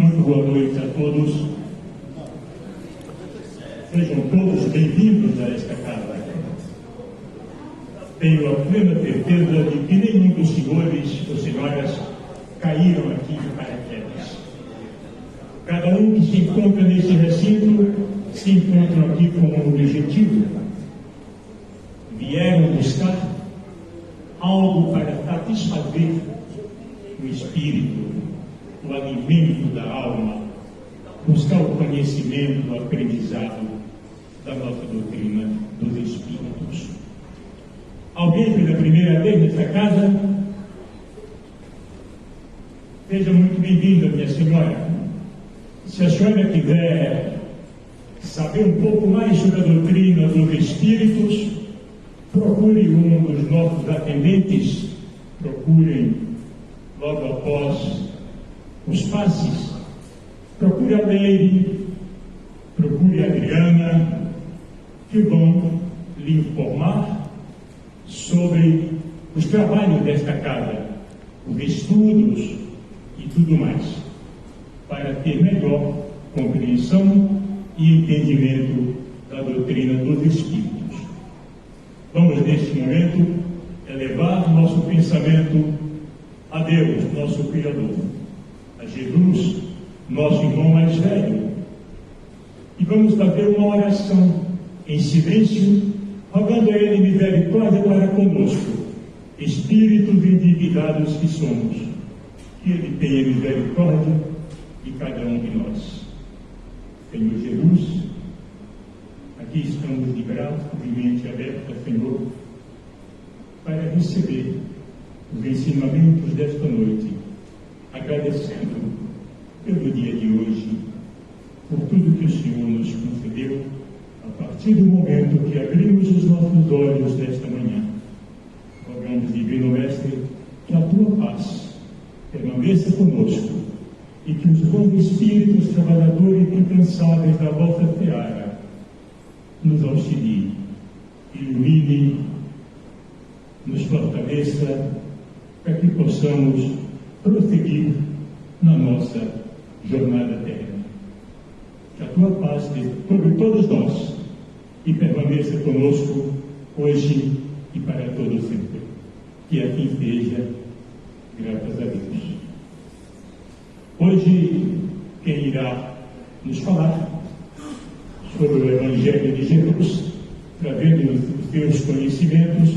Muito boa noite a todos. Sejam todos bem-vindos a esta casa. Tenho a plena certeza de que nenhum dos senhores ou senhoras caíram aqui de paraquedas. Cada um que se encontra neste recinto se encontra aqui com um objetivo. Vieram buscar algo para satisfazer o espírito, o alimento da alma, buscar o conhecimento, o aprendizado da nossa doutrina dos espíritos. Alguém pela primeira vez nesta casa? Seja muito bem-vinda, minha senhora. Se a senhora quiser saber um pouco mais sobre a doutrina dos espíritos, procure um dos nossos atendentes, procurem logo após os passes, procure a Leire, procure a Adriana, que vão lhe informar sobre os trabalhos desta casa, os estudos e tudo mais, para ter melhor compreensão e entendimento da doutrina dos espíritos. Vamos, neste momento, elevar nosso pensamento a Deus, nosso Criador, a Jesus, nosso irmão mais velho, e vamos fazer uma oração em silêncio, rogando a Ele misericórdia para conosco, espíritos endividados que somos, que Ele tenha misericórdia de cada um de nós. Senhor Jesus, aqui estamos de braço e mente aberta, Senhor, para receber os ensinamentos desta noite, agradecendo pelo dia de hoje, por tudo que o Senhor nos concedeu, a partir do momento que abrimos os nossos olhos desta manhã. Rogamos, Divino Mestre, que a Tua paz permaneça conosco e que os bons espíritos trabalhadores e incansáveis da vossa seara nos auxiliem, iluminem, nos fortaleça, para que possamos prosseguir na nossa jornada terrena. Que a Tua paz esteja sobre todos nós e permaneça conosco hoje e para todo sempre. Que assim seja, graças a Deus. Hoje, quem irá nos falar sobre o Evangelho de Jesus, trazendo os seus conhecimentos,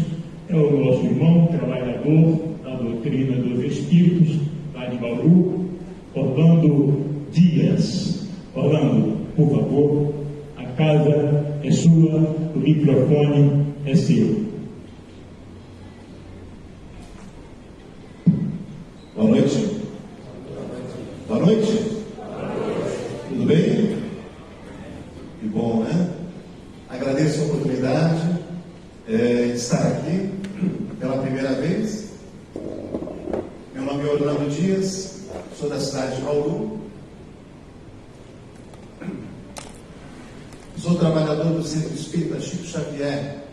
é o nosso irmão, trabalhador da doutrina dos Espíritos, lá de Bauru, Orlando Dias. Orlando, por favor, a casa é sua, o microfone é seu. Boa noite. Boa noite. Tudo bem? Que bom, né? Agradeço a oportunidade de estar aqui pela primeira vez. Meu nome é Orlando Dias, sou da cidade de Bauru. Sou trabalhador do Centro Espírita Chico Xavier.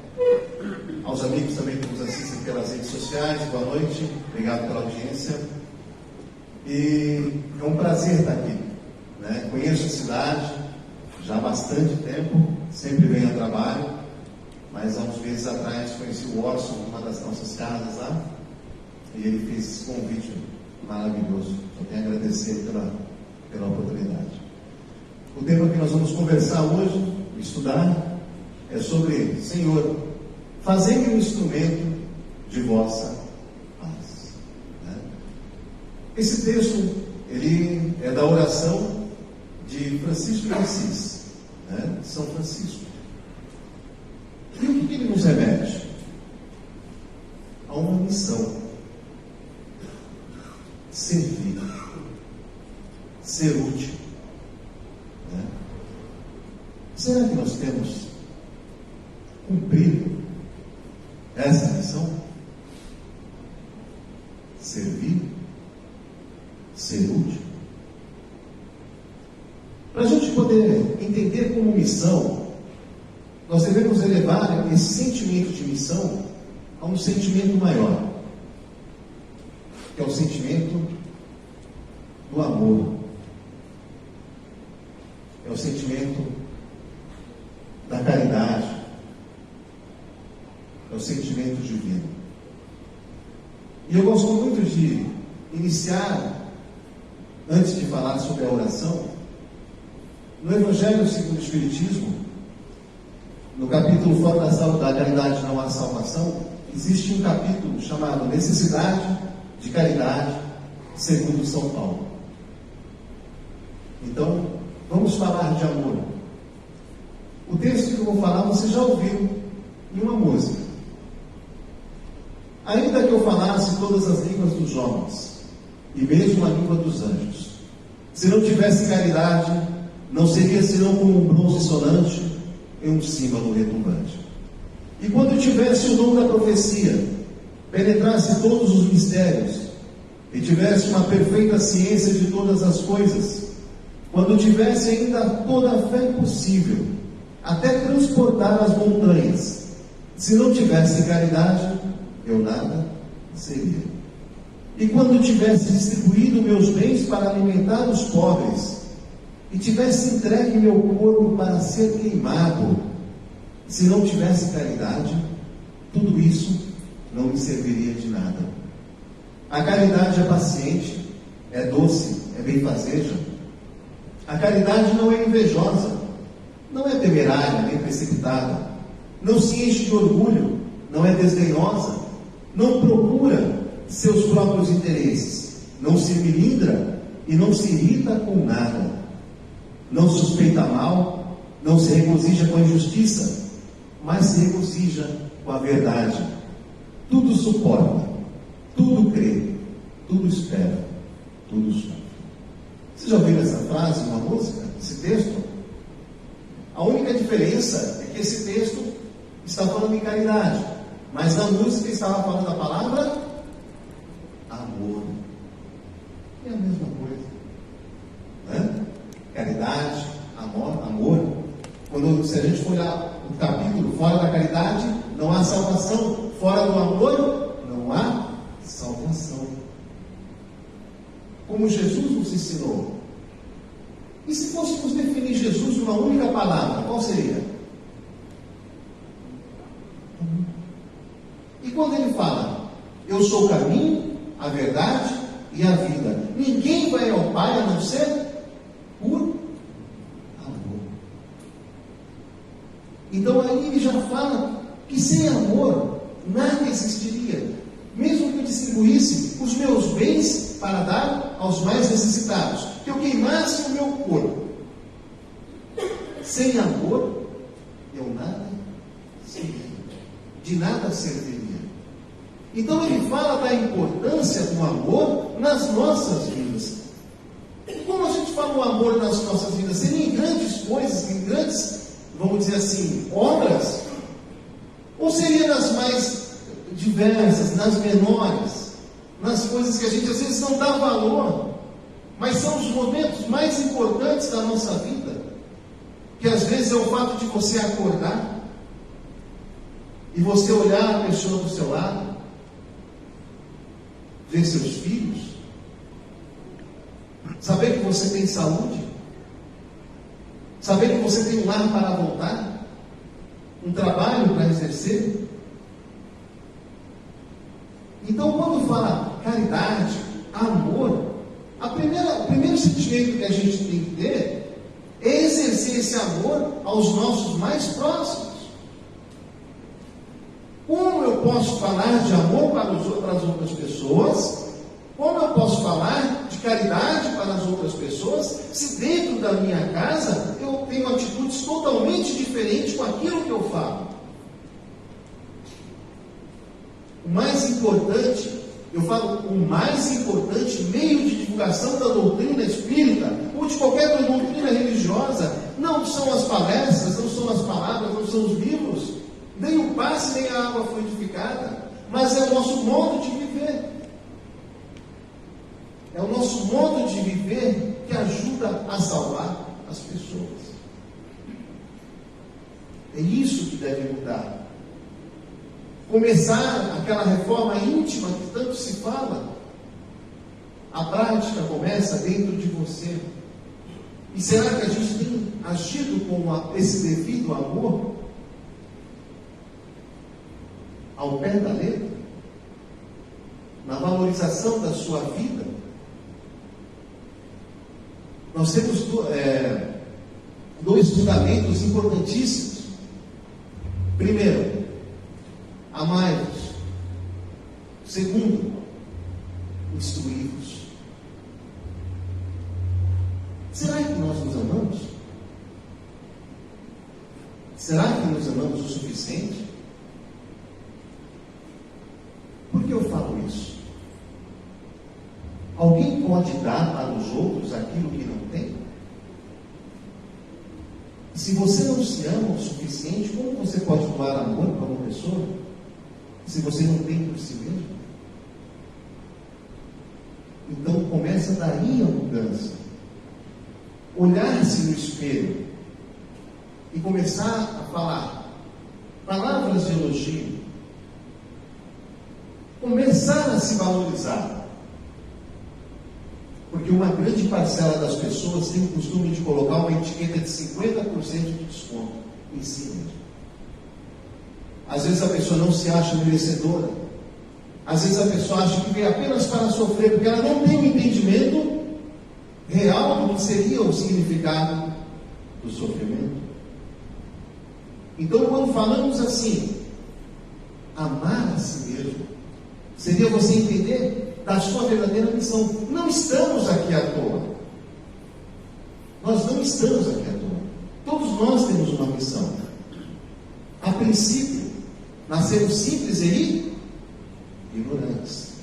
Aos amigos também que nos assistem pelas redes sociais, boa noite, obrigado pela audiência. E é um prazer estar aqui, né? Conheço a cidade já há bastante tempo, sempre venho a trabalho, mas há uns meses atrás conheci o Orson, uma das nossas casas lá, e ele fez esse convite maravilhoso. Só tenho a agradecer pela oportunidade. O tema que nós vamos conversar hoje, estudar, é sobre: Senhor, fazei-me um instrumento de vossa paz. Né? Esse texto, ele é da oração de Francisco de Assis, né? São Francisco. E o que ele nos remete? A uma missão: servir, ser útil. Né? Será que nós temos cumprido essa missão? Servir, ser útil. Para a gente poder entender como missão, nós devemos elevar esse sentimento de missão a um sentimento maior, que é o sentimento do amor. E eu gosto muito de iniciar, antes de falar sobre a oração, no Evangelho segundo o Espiritismo, no capítulo Fora da Caridade Não Há Salvação, existe um capítulo chamado Necessidade de Caridade segundo São Paulo. Então, vamos falar de amor. O texto que eu vou falar, você já ouviu em uma música. Ainda que eu falasse todas as línguas dos homens, e mesmo a língua dos anjos, se não tivesse caridade, não seria senão como um bronze sonante em um símbolo retumbante. E quando tivesse o dom da profecia, penetrasse todos os mistérios, e tivesse uma perfeita ciência de todas as coisas, quando tivesse ainda toda a fé possível, até transportar as montanhas, se não tivesse caridade, eu nada seria. E quando tivesse distribuído meus bens para alimentar os pobres, e tivesse entregue meu corpo para ser queimado, se não tivesse caridade, tudo isso não me serviria de nada. A caridade é paciente, é doce, é benfazeja. A caridade não é invejosa, não é temerária nem precipitada, não se enche de orgulho, não é desdenhosa, não procura seus próprios interesses, não se melindra e não se irrita com nada, não suspeita mal, não se regozija com a injustiça, mas se regozija com a verdade. Tudo suporta, tudo crê, tudo espera, tudo sofre. Você já ouviu essa frase numa música, esse texto? A única diferença é que esse texto está falando em caridade, mas na música estava falando a palavra amor. É a mesma coisa, né? Caridade, amor. Se a gente for olhar o capítulo, fora da caridade não há salvação, fora do amor não há salvação. Como Jesus nos ensinou. E se fôssemos definir Jesus numa única palavra, qual seria? E quando ele fala, eu sou o caminho, a verdade e a vida, ninguém vai ao Pai a não ser por amor. Então aí ele já fala que sem amor nada existiria. Mesmo que eu distribuísse os meus bens para dar aos mais necessitados, que eu queimasse o meu corpo, sem amor eu nada seria, de nada serviria. Então ele fala da importância do amor nas nossas vidas. E como a gente fala o amor nas nossas vidas? Seria em grandes coisas, em grandes, vamos dizer assim, obras? Ou seria nas mais diversas, nas menores, nas coisas que a gente às vezes não dá valor, mas são os momentos mais importantes da nossa vida, que às vezes é o fato de você acordar e você olhar a pessoa do seu lado, ver seus filhos, saber que você tem saúde, saber que você tem um lar para voltar, um trabalho para exercer. Então, quando fala caridade, amor, o primeiro sentimento que a gente tem que ter é exercer esse amor aos nossos mais próximos. Como eu posso falar de amor para as outras pessoas? Como eu posso falar de caridade para as outras pessoas, se dentro da minha casa eu tenho atitudes totalmente diferentes com aquilo que eu falo? O mais importante, eu falo, o mais importante meio de divulgação da doutrina espírita, ou de qualquer doutrina religiosa, não são as palestras, não são as palavras, não são os livros, nem o passe, nem a água fluidificada, mas é o nosso modo de viver. É o nosso modo de viver que ajuda a salvar as pessoas. É isso que deve mudar. Começar aquela reforma íntima que tanto se fala, a prática começa dentro de você. E será que a gente tem agido com esse devido amor ao pé da letra? na valorização da sua vida, nós temos dois fundamentos importantíssimos. Primeiro, amai-vos. Segundo, instruí-vos. Será que nós nos amamos? Será que nos amamos o suficiente? Por que eu falo isso? Alguém pode dar para os outros aquilo que não tem? Se você não se ama o suficiente, como você pode doar amor para uma pessoa, se você não tem por si mesmo? Então começa daí a mudança. Olhar-se no espelho e começar a falar palavras de elogio. Começar a se valorizar. Porque uma grande parcela das pessoas tem o costume de colocar uma etiqueta de 50% de desconto em si mesmo. Às vezes a pessoa não se acha merecedora. Às vezes a pessoa acha que veio apenas para sofrer, porque ela não tem um entendimento real do que seria o significado do sofrimento. Então, quando falamos assim, amar a si mesmo, seria você entender da sua verdadeira missão. Não estamos aqui à toa. Nós não estamos aqui à toa. Todos nós temos uma missão. A princípio, nascemos simples e ignorantes.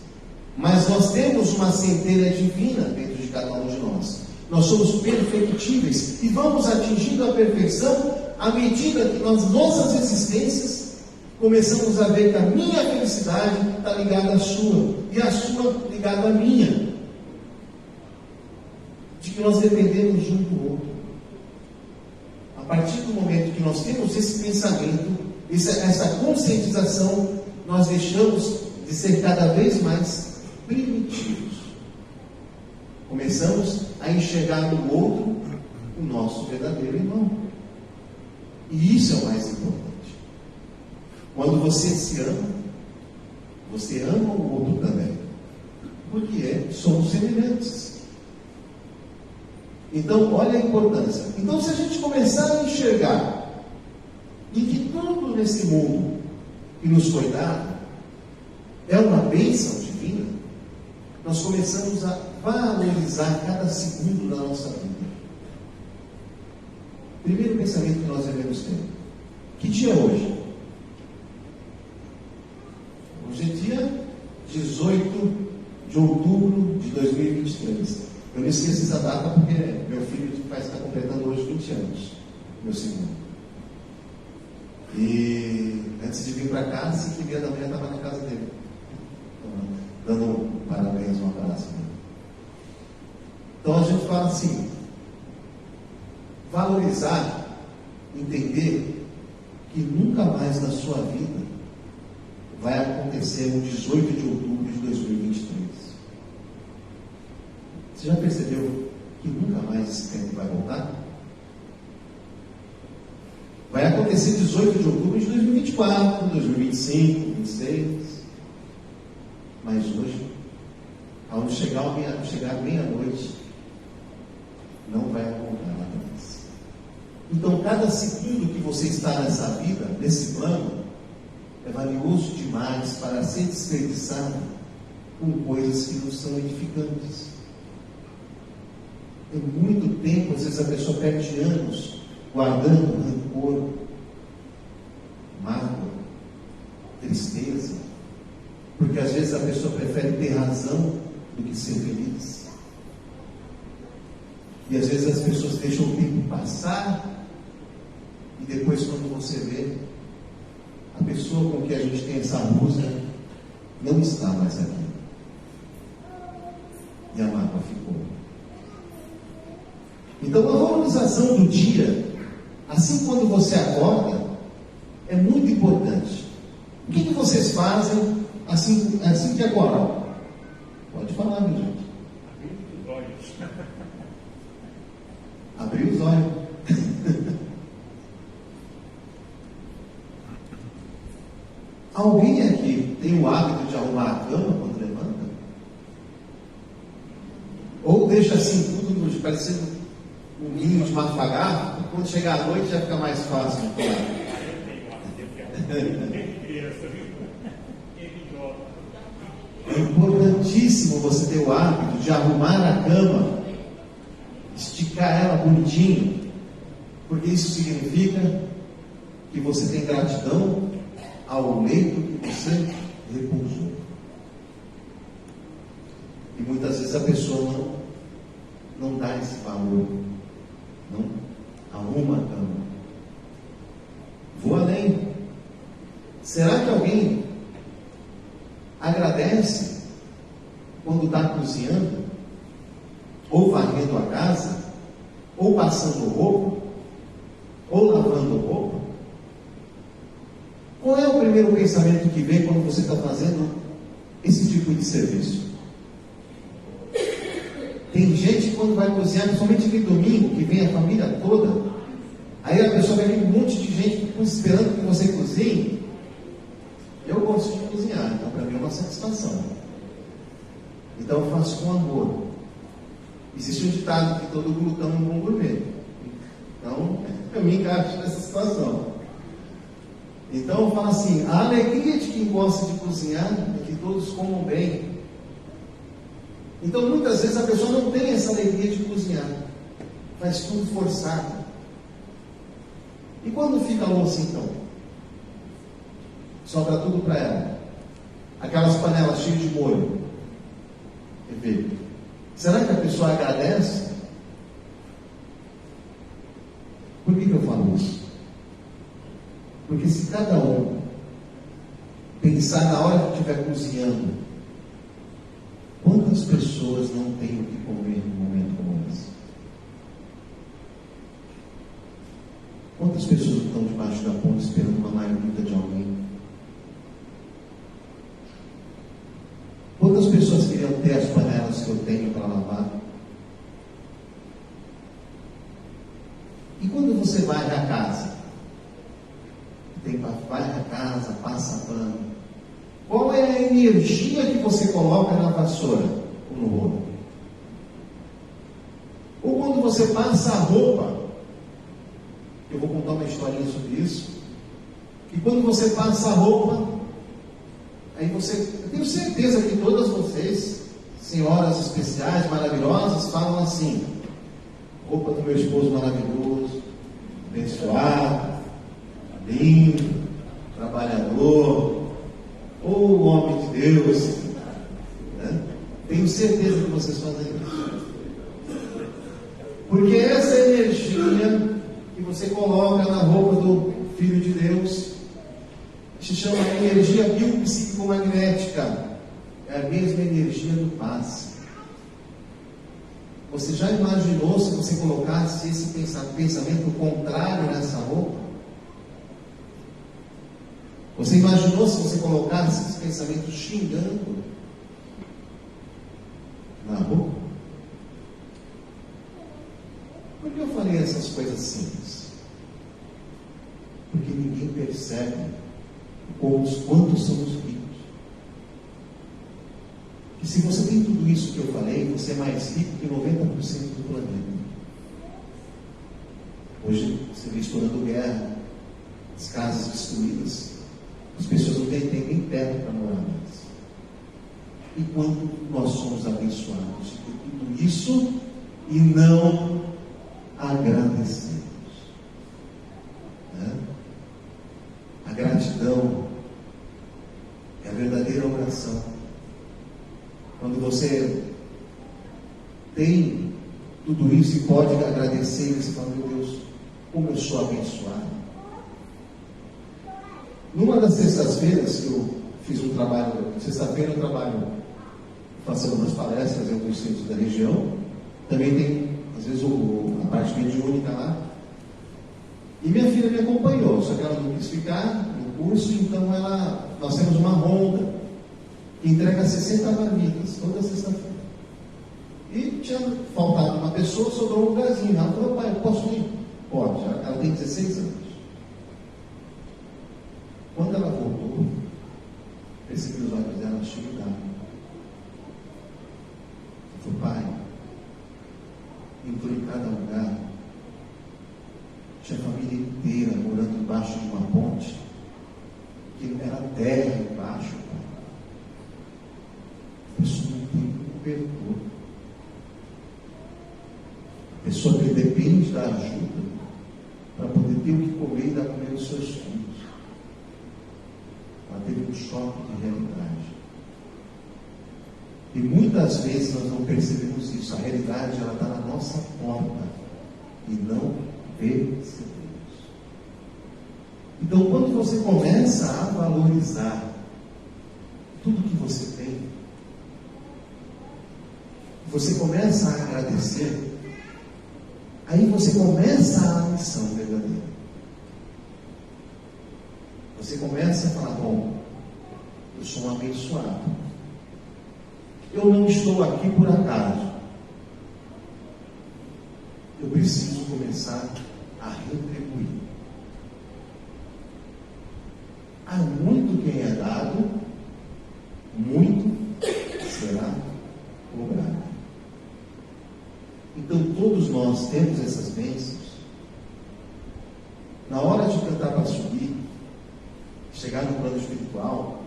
Mas nós temos uma centelha divina dentro de cada um de nós. Nós somos perfectíveis e vamos atingindo a perfeição à medida que nas nossas existências começamos a ver que a minha felicidade está ligada à sua e a sua ligada à minha. De que nós dependemos de um do outro. A partir do momento que nós temos esse pensamento, essa conscientização, nós deixamos de ser cada vez mais primitivos. Começamos a enxergar no outro o nosso verdadeiro irmão. E isso é o mais importante. Quando você se ama, você ama o outro também. Porque somos semelhantes. Então, olha a importância. Então, se a gente começar a enxergar em que tudo nesse mundo que nos foi dado é uma bênção divina, nós começamos a valorizar cada segundo da nossa vida. Primeiro pensamento que nós devemos ter. Que dia é hoje? Hoje é dia 18 de outubro de 2023. Eu me esqueci essa data porque meu filho está completando hoje 20 anos. Meu segundo. E antes de vir para cá, 5h30 da manhã, estava na casa dele. Dando parabéns, um abraço. Então a gente fala assim, valorizar, entender que nunca mais na sua vida vai acontecer o 18 de outubro de 2023. Você já percebeu que nunca mais esse tempo vai voltar? Vai acontecer 18 de outubro de 2024, 2025, 2026. Mas hoje, ao chegar meia-noite, não vai acontecer nada mais. Então, cada segundo que você está nessa vida, nesse plano, é valioso demais para ser desperdiçado com coisas que não são edificantes. Em muito tempo, às vezes a pessoa perde anos guardando rancor, mágoa, tristeza, porque às vezes a pessoa prefere ter razão do que ser feliz. E às vezes as pessoas deixam o tempo passar e depois, quando você vê, a pessoa com que a gente tem essa música não está mais aqui. E a mágoa ficou. Então, a valorização do dia, assim quando você acorda, é muito importante. O que vocês fazem assim que acordam? Pode falar, minha gente. Abrir os olhos. Alguém aqui tem o hábito de arrumar a cama quando levanta? deixa assim tudo parecendo um ninho de mafagafo, quando chegar à noite já fica mais fácil. É importantíssimo você ter o hábito de arrumar a cama, esticar ela bonitinho, porque isso significa que você tem gratidão ao leito que você repousou. E muitas vezes a pessoa não dá esse valor, não arruma a cama. Vou além. Será que alguém agradece quando está cozinhando, ou varrendo a casa, ou passando roupa, ou lavando roupa? Qual é o primeiro pensamento que vem quando você está fazendo esse tipo de serviço? Tem gente que quando vai cozinhar, principalmente no domingo, que vem a família toda, aí a pessoa vai vir um monte de gente esperando que você cozinhe. Eu gosto de cozinhar, então para mim é uma satisfação. Então eu faço com amor. Existe um ditado que todo glutão é um bom gourmet. Então eu me encaixo nessa situação. Então eu falo assim, a alegria de quem gosta de cozinhar é que todos comam bem. Então muitas vezes a pessoa não tem essa alegria de cozinhar, faz tudo forçado. E quando fica a louça então? Sobra tudo para ela. Aquelas panelas cheias de molho. Quer ver? Será que a pessoa agradece? Por que eu falo isso? Porque se cada um pensar na hora que estiver cozinhando, quantas pessoas não têm o que comer num momento como esse? Quantas pessoas estão debaixo da ponte esperando uma marmita de alguém? Quantas pessoas queriam ter as panelas que eu tenho para lavar? E quando você vai à casa? Vai à casa, passa pano. Qual é a energia que você coloca na vassoura ou no rolo? Ou quando você passa a roupa, eu vou contar uma historinha sobre isso, e quando você passa a roupa, aí eu tenho certeza que todas vocês, senhoras especiais, maravilhosas, falam assim, roupa do meu esposo maravilhoso, abençoado, lindo, trabalhador, ou homem de Deus, né? Tenho certeza que vocês fazem isso. Porque essa energia que você coloca na roupa do Filho de Deus se chama energia biopsicomagnética. É a mesma energia do passe. Você já imaginou se você colocasse esse pensamento contrário nessa roupa? Você imaginou se você colocasse esse pensamento xingando na roupa? Por que eu falei essas coisas simples? Porque ninguém percebe quantos somos ricos. E se você tem tudo isso que eu falei, você é mais rico que 90% do planeta. Hoje você vê estourando guerra, as casas destruídas, as pessoas não têm nem teto para morar mais. E quando nós somos abençoados de ter tudo isso e não agradecemos, né? A gratidão é a verdadeira oração. Quando você tem tudo isso e pode agradecer, você fala, meu Deus, como eu sou abençoado. Numa das sextas-feiras que eu fiz um trabalho, sexta-feira eu trabalho fazendo umas palestras em alguns centros da região, também tem, às vezes, a parte mediúnica lá, e minha filha me acompanhou, só que ela não quis ficar no curso, então nós temos uma ronda que entrega 60 marmitas toda sexta-feira. E tinha faltado uma pessoa, sobrou um lugarzinho. Ela falou, pai, eu posso ir? Pode. Ela tem 16 anos. Quando ela voltou, percebi os olhos dela cheios d'água. Eu falei, pai, debaixo de uma ponte, que era terra embaixo. A pessoa não tem cobertor. A pessoa que depende da ajuda para poder ter o que comer e dar comer aos seus filhos. Ela teve um choque de realidade. E muitas vezes nós não percebemos isso. A realidade ela está na nossa porta e não percebemos. Então, quando você começa a valorizar tudo que você tem, você começa a agradecer, aí você começa a missão verdadeira. Você começa a falar: bom, eu sou um abençoado. Eu não estou aqui por acaso. Eu preciso começar a retribuir. Há muito quem é dado, muito será cobrado. Então todos nós temos essas bênçãos. Na hora de cantar para subir, chegar no plano espiritual,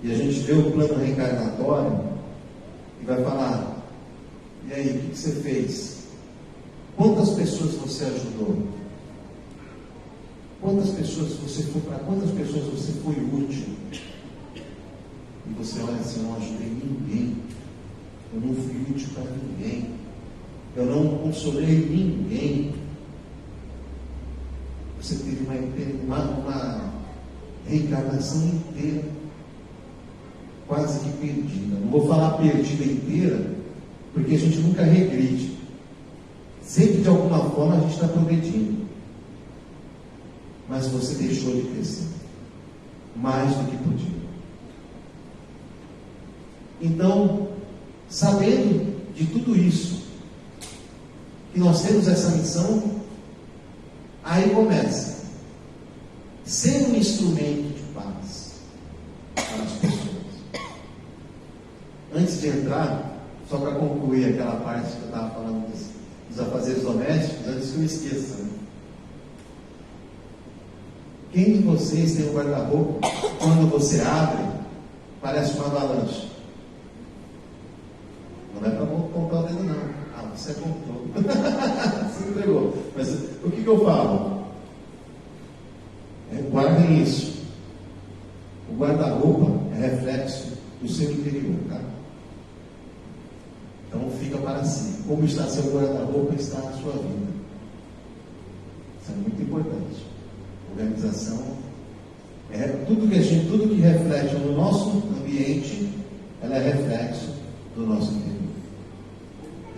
e a gente vê o plano reencarnatório, e vai falar: e aí, o que você fez? Quantas pessoas você ajudou? Quantas pessoas você foi, para quantas pessoas você foi útil? E você olha assim: eu não ajudei ninguém, eu não fui útil para ninguém, eu não consolei ninguém. Você teve uma reencarnação inteira quase que perdida. Não vou falar perdida inteira, porque a gente nunca regride. Sempre de alguma forma a gente está progredindo. Mas você deixou de crescer mais do que podia. Então, sabendo de tudo isso, que nós temos essa missão, aí começa ser um instrumento de paz para as pessoas. Antes de entrar, só para concluir aquela parte que eu estava falando dos afazeres domésticos, antes que eu esqueça, né? Quem de vocês tem um guarda-roupa, quando você abre, parece uma avalanche? Não é para contar o dedo, não. Ah, você contou. Você me pegou. Mas o que eu falo? Guardem isso. O guarda-roupa é reflexo do seu interior, tá? Então fica para si. Como está seu guarda-roupa, está a sua vida. Isso é muito importante. Organização é tudo que reflete no nosso ambiente, ela é reflexo do nosso interior.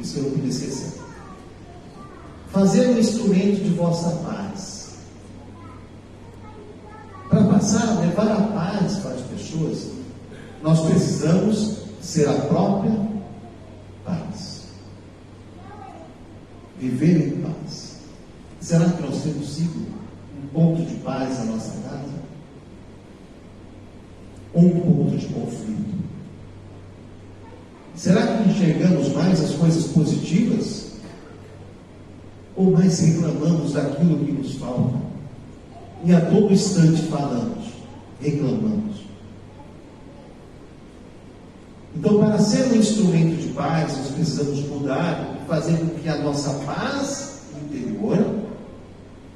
Isso eu não podia esquecer. Fazer um instrumento de vossa paz. Para passar a levar a paz para as pessoas, nós precisamos ser a própria paz. Viver em paz. Será que nós temos sido um ponto de paz na nossa casa? Ou um ponto de conflito? Será que enxergamos mais as coisas positivas? Ou mais reclamamos daquilo que nos falta? E a todo instante falamos, reclamamos. Então, para ser um instrumento de paz, nós precisamos mudar e fazer com que a nossa paz interior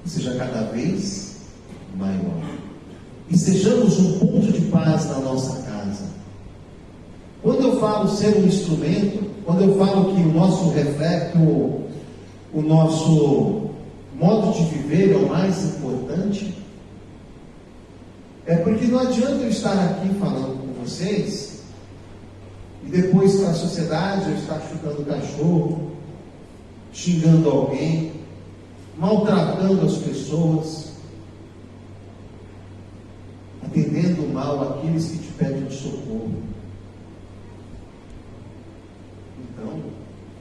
seja cada vez maior. E sejamos um ponto de paz na nossa casa. Quando eu falo ser um instrumento, quando eu falo que o nosso reflexo, o nosso modo de viver é o mais importante, é porque não adianta eu estar aqui falando com vocês e depois para a sociedade eu estar chutando cachorro, xingando alguém, maltratando as pessoas, atendendo mal aqueles que te pedem socorro. Então,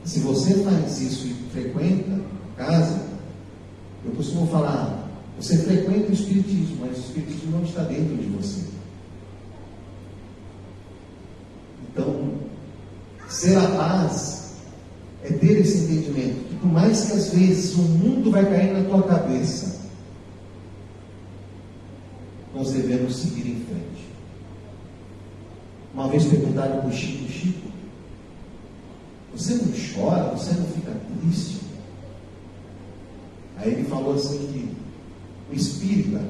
se você faz isso e frequenta a casa, eu costumo falar, você frequenta o Espiritismo, mas o Espiritismo não está dentro de você. Então, ser a paz é ter esse entendimento, que por mais que às vezes o mundo vai cair na tua cabeça, nós devemos seguir em frente. Uma vez perguntaram para o Chico, você não chora, você não fica triste? Aí ele falou assim que o espírita,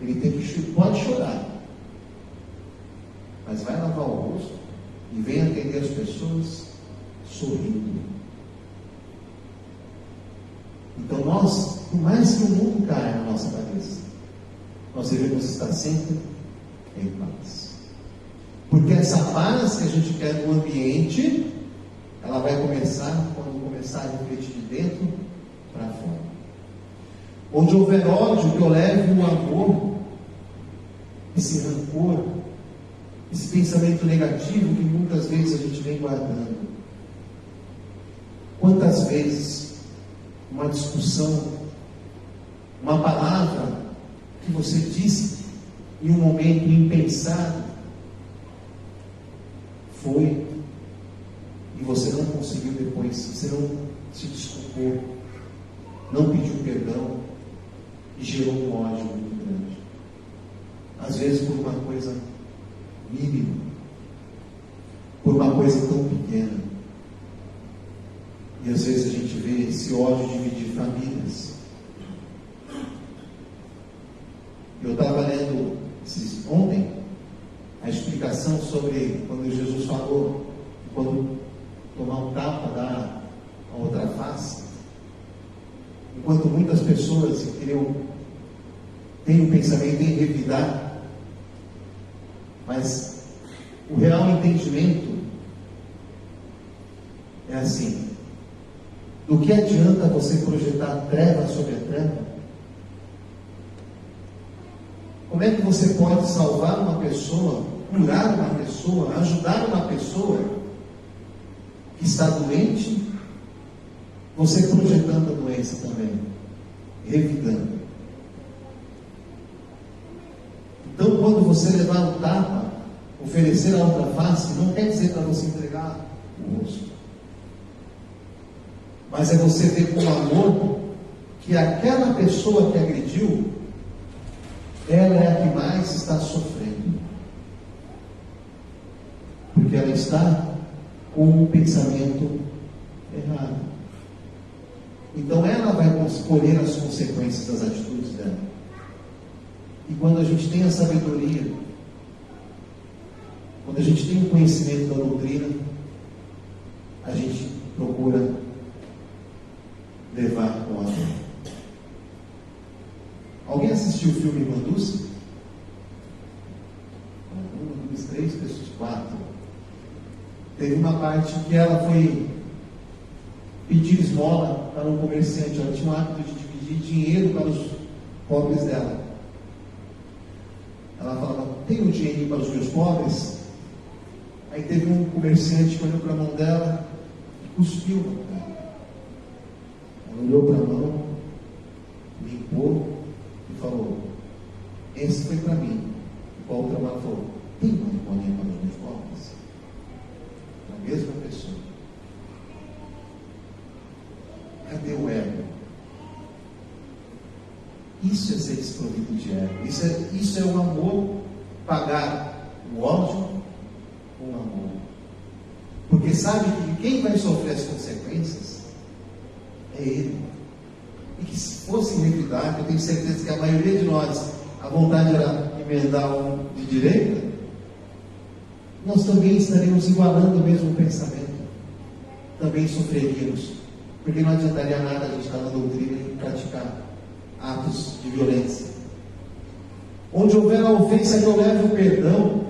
ele pode chorar, mas vai lavar o rosto e vem atender as pessoas sorrindo. Então nós, por mais que o mundo caia na nossa cabeça, nós devemos estar sempre em paz. Porque essa paz que a gente quer no ambiente, ela vai começar quando começar a refletir de dentro para fora. Onde houver ódio, que eu leve o amor, esse rancor, esse pensamento negativo que muitas vezes a gente vem guardando. Quantas vezes uma discussão, uma palavra que você disse em um momento impensado, foi e você não conseguiu depois, você não se desculpou, não pediu perdão e gerou um ódio muito grande. Às vezes por uma coisa mínima, por uma coisa tão pequena. E às vezes a gente vê esse ódio dividir famílias. Eu estava lendo ontem a explicação sobre quando Jesus falou, quando tomar um tapa dá a outra face. Enquanto muitas pessoas têm um pensamento em revidar, mas o real entendimento é assim: do que adianta você projetar treva sobre a treva? Como é que você pode salvar uma pessoa, curar uma pessoa, ajudar uma pessoa que está doente, você projetando a doença também, revidando? Então, quando você levar um tapa, oferecer a outra face, não quer dizer para você entregar o rosto, mas é você ver com amor que aquela pessoa que agrediu, ela é a que mais está sofrendo, porque ela está com um pensamento errado. Então ela vai colher as consequências das atitudes dela. E quando a gente tem a sabedoria, quando a gente tem o conhecimento da doutrina, a gente procura levar com amor. Alguém assistiu o filme Irmã Dulce? 1, 2, 3, pessoas, 4. Teve uma parte que ela foi pedir esmola para um comerciante. Ela tinha o hábito de dividir dinheiro para os pobres dela. Ela falava: tem um dinheirinho para os meus pobres? Aí teve um comerciante que olhou para a mão dela e cuspiu na mão dela. Ela olhou para a mão, limpou e falou: esse foi para mim. E a outra mão falou: tem uma moeda para os meus pobres? A mesma pessoa. Cadê o ego? Isso é ser desprovido de ego. Isso é o amor. Pagar o ódio com o amor. Porque sabe que quem vai sofrer as consequências é ele. E que se fosse revidar, eu tenho certeza que a maioria de nós, a vontade era emendar um de direita, nós também estaremos igualando o mesmo pensamento. Também sofreríamos. Porque não adiantaria nada a gente estar na doutrina e praticar atos de violência. Onde houver a ofensa, que eu leve o perdão.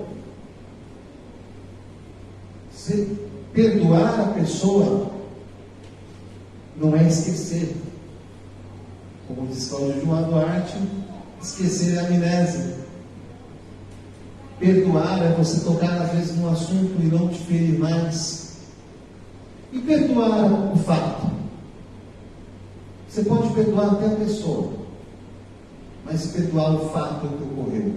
Se perdoar a pessoa não é esquecer. Como diz Cláudio João Duarte, esquecer é amnésia. Perdoar é você tocar às vezes num assunto e não te ferir mais. E perdoar o fato. Você pode perdoar até a pessoa, mas perdoar o fato que ocorreu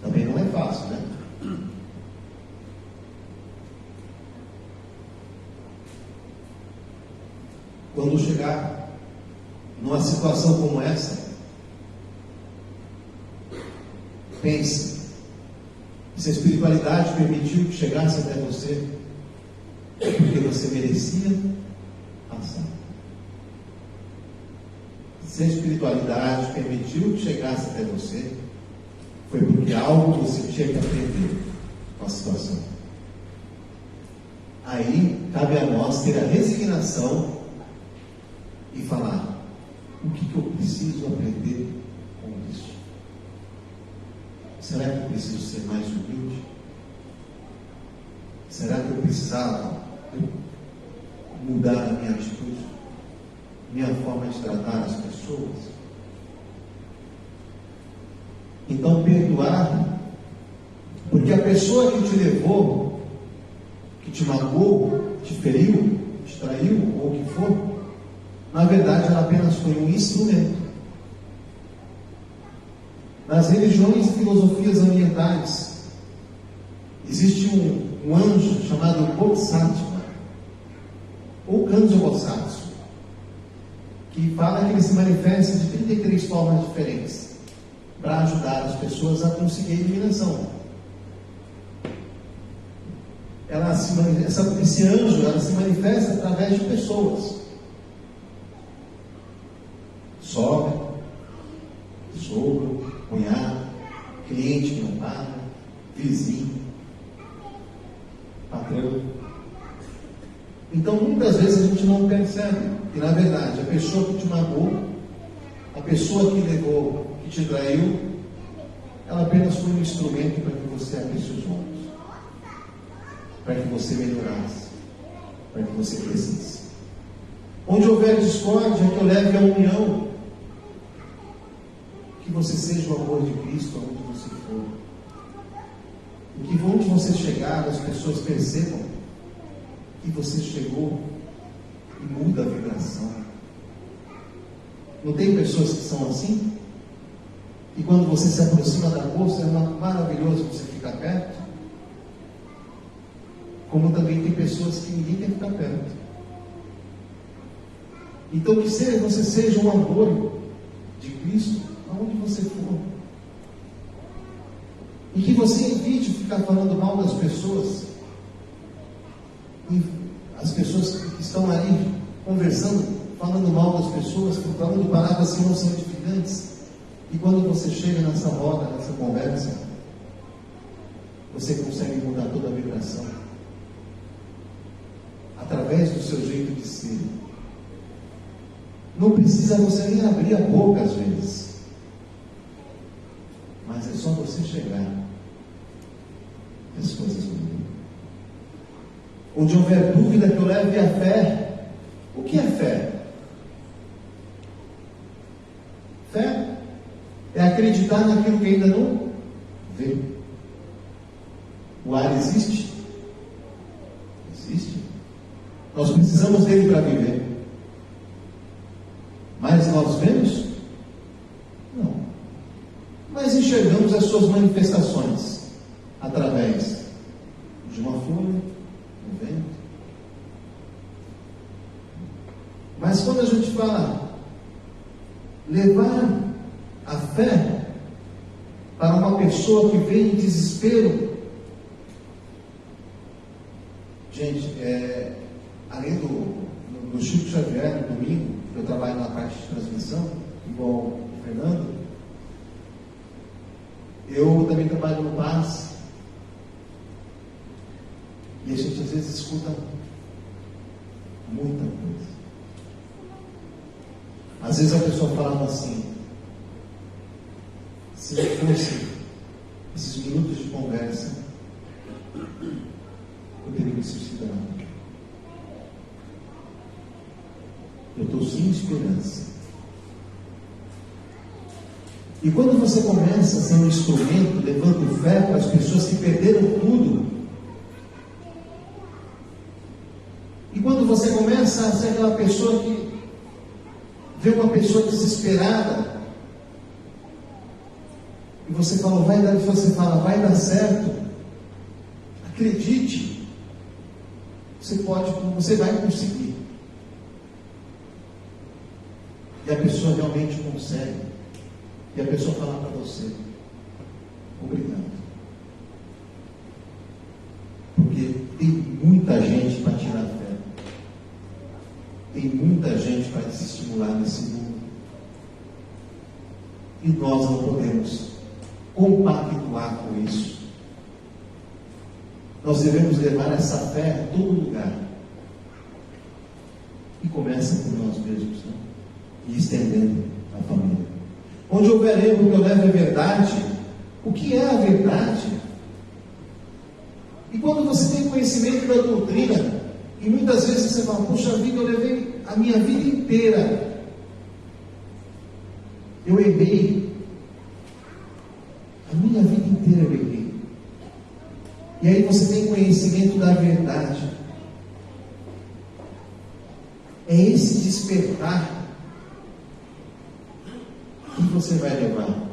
também não é fácil, né? Quando chegar numa situação como essa, Pense, se a espiritualidade permitiu que chegasse até você, é porque você merecia passar. Se a espiritualidade permitiu que chegasse até você, foi porque algo você tinha que aprender com a situação. Aí cabe a nós ter a resignação e falar: o que eu preciso aprender com isso? Será que eu preciso ser mais humilde? Será que eu precisava mudar a minha atitude, minha forma de tratar as pessoas? Então, perdoar, porque a pessoa que te levou, que te magoou, te feriu, te traiu, ou o que for, na verdade ela apenas foi um instrumento. Nas religiões e filosofias orientais, existe um anjo chamado Bodhisattva, ou Kanjo Bodhisattva, que fala que ele se manifesta de 33 formas diferentes, para ajudar as pessoas a conseguir a iluminação. Esse anjo, ela se manifesta através de pessoas. Sogra, sogro, cunhado, cliente que não paga, vizinho, patrão. Então, muitas vezes a gente não percebe que, na verdade, a pessoa que te magoou, a pessoa que levou, que te traiu, ela apenas foi um instrumento para que você abrisse os olhos, para que você melhorasse, para que você crescesse. Onde houver discórdia, que eu leve a união, que você seja o amor de Cristo aonde você for, e que onde você chegar, as pessoas percebam que você chegou e muda a vibração. Não tem pessoas que são assim? E quando você se aproxima da moça, é maravilhoso você ficar perto. Como também tem pessoas que ninguém quer ficar perto. Então que você seja um amor de Cristo aonde você for. E que você evite ficar falando mal das pessoas. E as pessoas que estão ali conversando, falando mal das pessoas, falando palavras que não são edificantes. E quando você chega nessa roda, nessa conversa, você consegue mudar toda a vibração através do seu jeito de ser. Não precisa você nem abrir a boca às vezes, mas é só você chegar e as coisas mudam. Onde houver dúvida, que eu leve a fé. O que é fé? Fé é acreditar naquilo que ainda não vê. O ar existe? Existe. Nós precisamos dele para viver. Mas nós vemos? Não. Mas enxergamos as suas manifestações através de uma folha, um vento. Mas quando a gente fala levar a fé para uma pessoa que vem em desespero, gente, além do Chico Xavier, no domingo, eu trabalho na parte de transmissão, igual o Fernando, eu também trabalho no passe, e a gente às vezes escuta muita coisa. Às vezes a pessoa falava assim: se não fosse esses minutos de conversa, eu teria me suicidado. Eu estou sem esperança. E quando você começa a ser um instrumento, levando fé para as pessoas que perderam tudo, e quando você começa a ser aquela pessoa que vê uma pessoa desesperada, e você fala, vai dar certo, acredite, você vai conseguir. E a pessoa realmente consegue. E a pessoa fala para você: obrigado. Porque tem muita gente para tirar a fé. Tem muita gente para desestimular nesse mundo. E nós não podemos compactuar com isso. Nós devemos levar essa fé a todo lugar. E começa por nós mesmos, né? E estendendo a família. Onde houver erro que eu leve a verdade, o que é a verdade? E quando você tem conhecimento da doutrina, e muitas vezes você fala, puxa vida, eu levei a minha vida inteira, eu errei, a minha vida inteira eu errei. E aí você tem conhecimento da verdade. É esse despertar que você vai levar.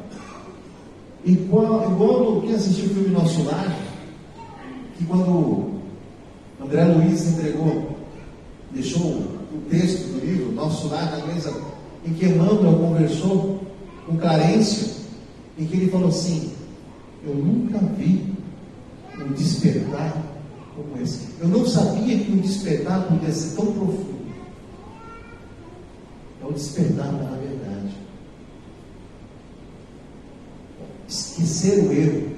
Igual quem assistiu o filme Nosso Lar, que quando André Luiz entregou, deixou o texto do livro Nosso Lar na mesa, em que Emmanuel conversou com Clarencio, em que ele falou assim: eu nunca vi um despertar como esse. Eu não sabia que um despertar podia ser tão profundo. É o despertar para a verdade. Esquecer o erro.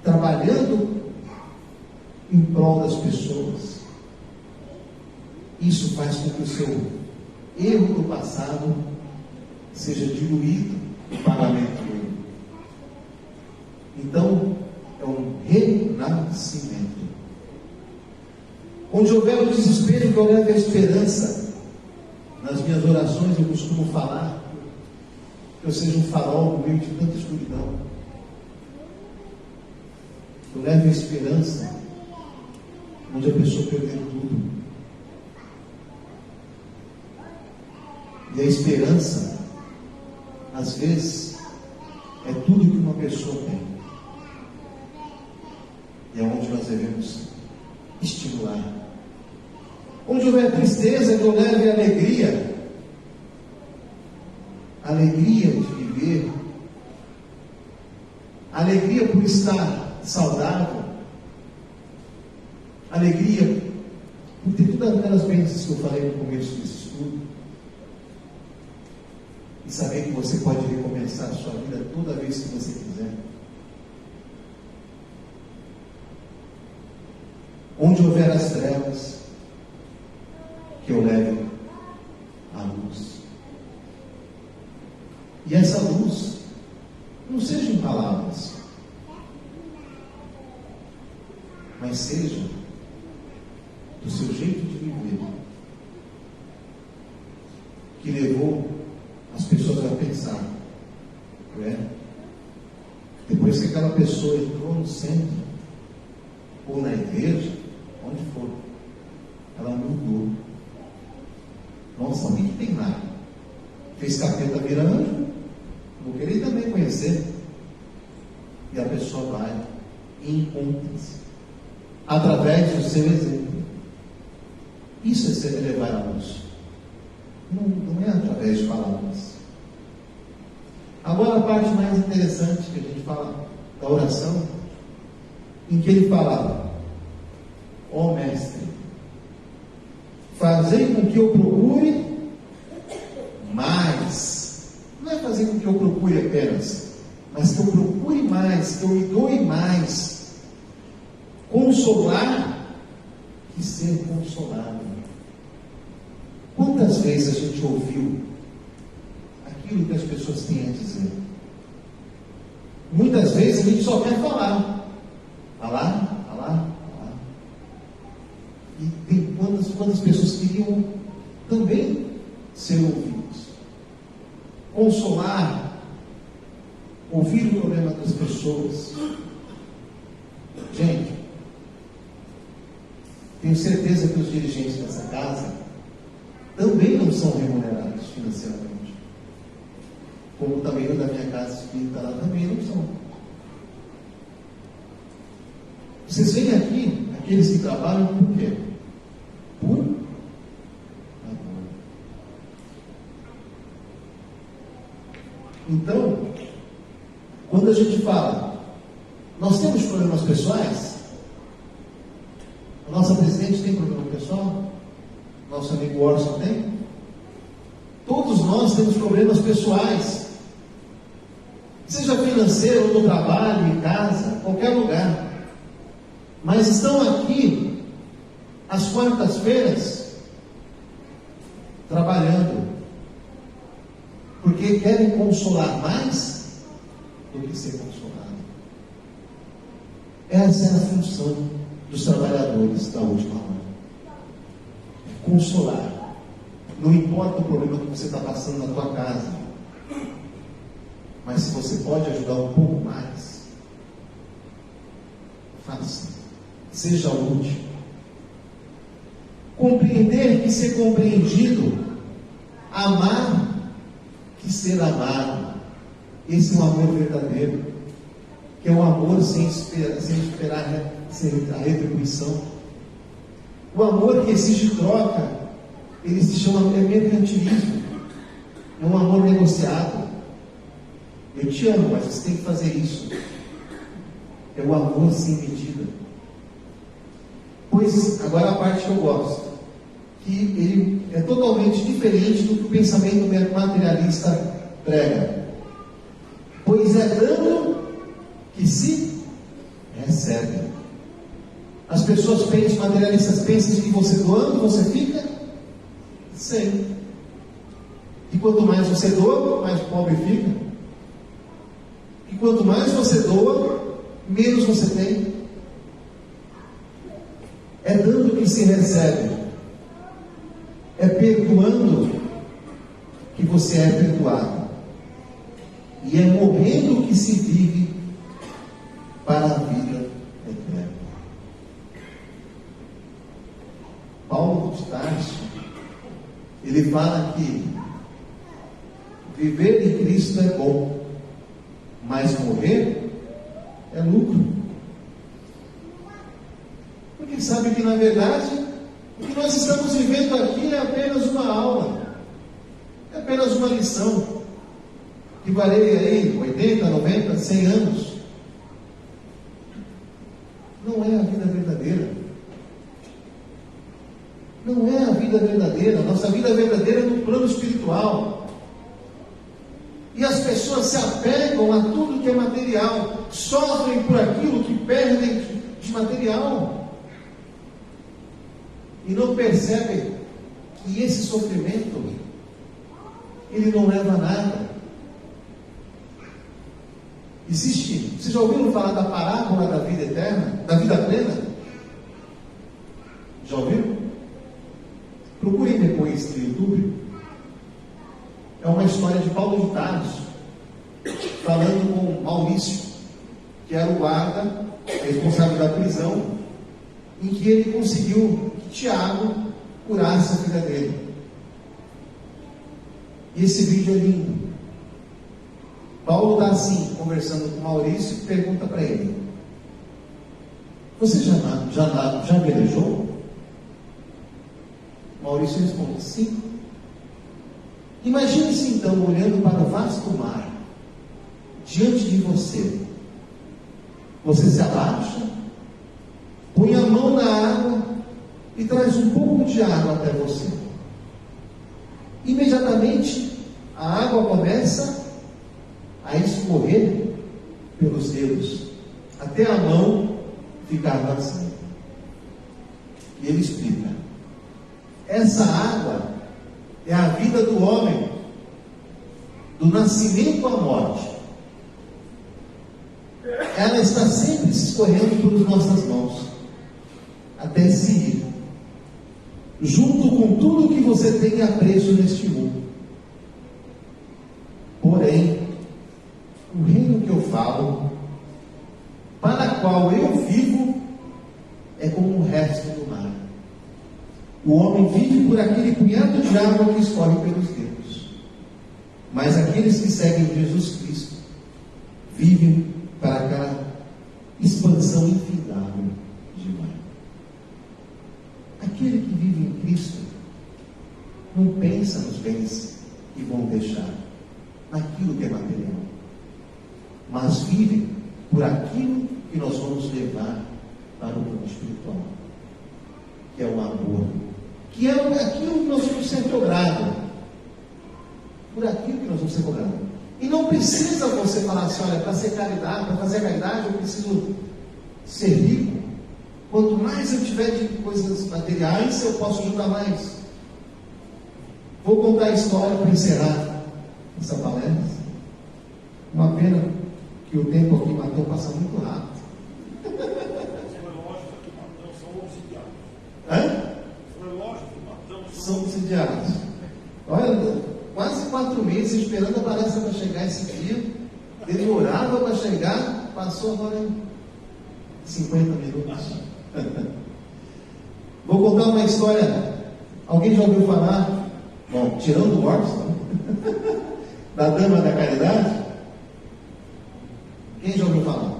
Trabalhando em prol das pessoas. Isso faz com que o seu erro do passado seja diluído no pagamento do erro. Então, é um renascimento. Onde houver o desespero, que eu leve a esperança. Nas minhas orações eu costumo falar que eu seja um farol no meio de tanta escuridão. Eu levo a esperança onde a pessoa perdeu tudo. E a esperança, às vezes, é tudo que uma pessoa tem. E é onde nós devemos estimular. Onde houver tristeza, que eu leve a alegria. Alegria de viver. Alegria por estar saudável. Alegria por ter todas aquelas bênçãos que eu falei no começo desse estudo. E saber que você pode recomeçar a sua vida toda vez que você quiser. Onde houver as trevas, que eu leve a luz. E essa luz não seja em palavras, mas seja do seu jeito de viver, que levou as pessoas a pensar, não é? Depois que aquela pessoa entrou no centro, ou na igreja, onde for, ela mudou. Nossa, o que tem lá? Fez capeta vira anjo? Vou querer também conhecer. E a pessoa vai e encontra-se através do seu exemplo. Isso é ser levar a luz. Não é através de palavras. Agora a parte mais interessante que a gente fala da oração, em que ele fala: ó mestre, fazei com que eu procure mais. Não é fazer com que eu procure apenas, mas que eu procure mais, que eu me doe mais. Consolar e ser consolado. Quantas vezes a gente ouviu aquilo que as pessoas têm a dizer? Muitas vezes a gente só quer falar. Falar, falar, falar. E tem quantas pessoas queriam também ser ouvidos. Consolar, ouvir o problema das pessoas. Gente, tenho certeza que os dirigentes dessa casa também não são remunerados financeiramente. Como também o da minha casa espírita lá também não são. Vocês veem aqui, aqueles que trabalham por quê? Por amor. Então, Quando a gente fala, nós temos problemas pessoais? A nossa presidente tem problema pessoal? Nosso amigo Orson tem? Todos nós temos problemas pessoais. Seja financeiro, ou no trabalho, em casa, qualquer lugar. Mas estão aqui, às quartas-feiras, trabalhando, porque querem consolar mais do que ser consolado. Essa é a função dos trabalhadores da última hora. É consolar. Não importa o problema que você está passando na tua casa, mas se você pode ajudar um pouco mais, faça. Seja útil. Compreender que ser compreendido, amar que ser amado. Esse é um amor verdadeiro, que é um amor sem esperar a retribuição. O amor que exige troca, ele se chama mercantilismo. É um amor negociado. Eu te amo, mas você tem que fazer isso. É o amor sem medida. Pois, agora a parte que eu gosto, que ele é totalmente diferente do que o pensamento materialista prega. Pois é dando que se recebe. As pessoas pensam, materialistas pensam que você doando, você fica sem. E quanto mais você doa, mais pobre fica. E quanto mais você doa, menos você tem. É dando que se recebe. É perdoando que você é perdoado. E é morrendo que se vive para a vida eterna. Paulo de Tarso, ele fala que viver em Cristo é bom, mas morrer é lucro. Porque sabe que na verdade o que nós estamos vivendo aqui é apenas uma aula, é apenas uma lição que varia aí 80, 90, 100 anos. Não é a vida verdadeira. Não é a vida verdadeira. Nossa vida verdadeira é no plano espiritual. E as pessoas se apegam a tudo que é material, sofrem por aquilo que perdem de material. E não percebem que esse sofrimento, ele não leva a nada. Existe, vocês já ouviram falar da parábola da vida eterna, da vida plena? Já ouviram? Procurem depois no YouTube. É uma história de Paulo de Tarso, falando com Maurício, que era o guarda responsável da prisão, em que ele conseguiu que Tiago curasse a filha dele. E esse vídeo é lindo. Paulo está assim, conversando com Maurício, e pergunta para ele: você já velejou? Maurício responde: sim. Imagine-se então olhando para o vasto mar diante de você. Você se abaixa, põe a mão na água e traz um pouco de água até você. Imediatamente a água começa a escorrer pelos dedos até a mão ficar vazia. E ele explica: essa água é a vida do homem, do nascimento à morte. Ela está sempre se escorrendo pelas nossas mãos até se ir, junto com tudo que você tem apreço neste mundo. Porém, o reino que eu falo, para qual eu vivo, é como o resto do mar. O homem vive por aquele punhado de água que escorre pelos dedos. Mas aqueles que seguem Jesus Cristo vivem para aquela expansão infindável de mar. Aquele que vive em Cristo não pensa nos bens que vão deixar, naquilo que é material, mas vive aquilo que nós vamos levar para o mundo espiritual, que é o amor, que é aquilo que nós vamos ser cobrados, por aquilo que nós vamos ser cobrados. E não precisa você falar assim: olha, para ser caridade, para fazer caridade, eu preciso ser rico. Quanto mais eu tiver de coisas materiais, eu posso ajudar mais. Vou contar a história para encerrar essa palestra. Uma pena que o tempo aqui matou, passa muito rápido. São obsidiados. Olha, quase 4 meses esperando a palestra para chegar esse dia. Demorava para chegar, passou agora 50 minutos. Vou contar uma história. Alguém já ouviu falar? Bom, tirando o Morrison, da Dama da Caridade? Quem já ouviu falar?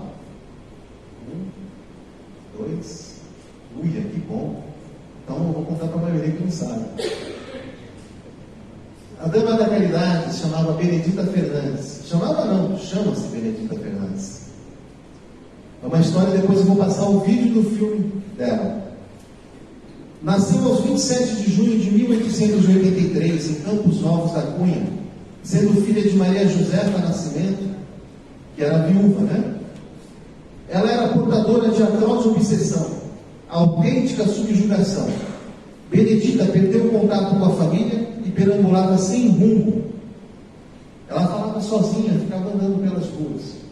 1, 2, uia, que bom. Então eu vou contar para a maioria que não sabe. A Dama da Caridade se chamava Benedita Fernandes. Chamava não, chama-se Benedita Fernandes. É uma história, depois eu vou passar o vídeo do filme dela. Nasceu aos 27 de junho de 1883, em Campos Novos da Cunha, sendo filha de Maria Josefa Nascimento, que era viúva, né? Ela era portadora de atroz obsessão, autêntica subjugação. Benedita perdeu o contato com a família e perambulava sem rumo. Ela falava sozinha, ficava andando pelas ruas.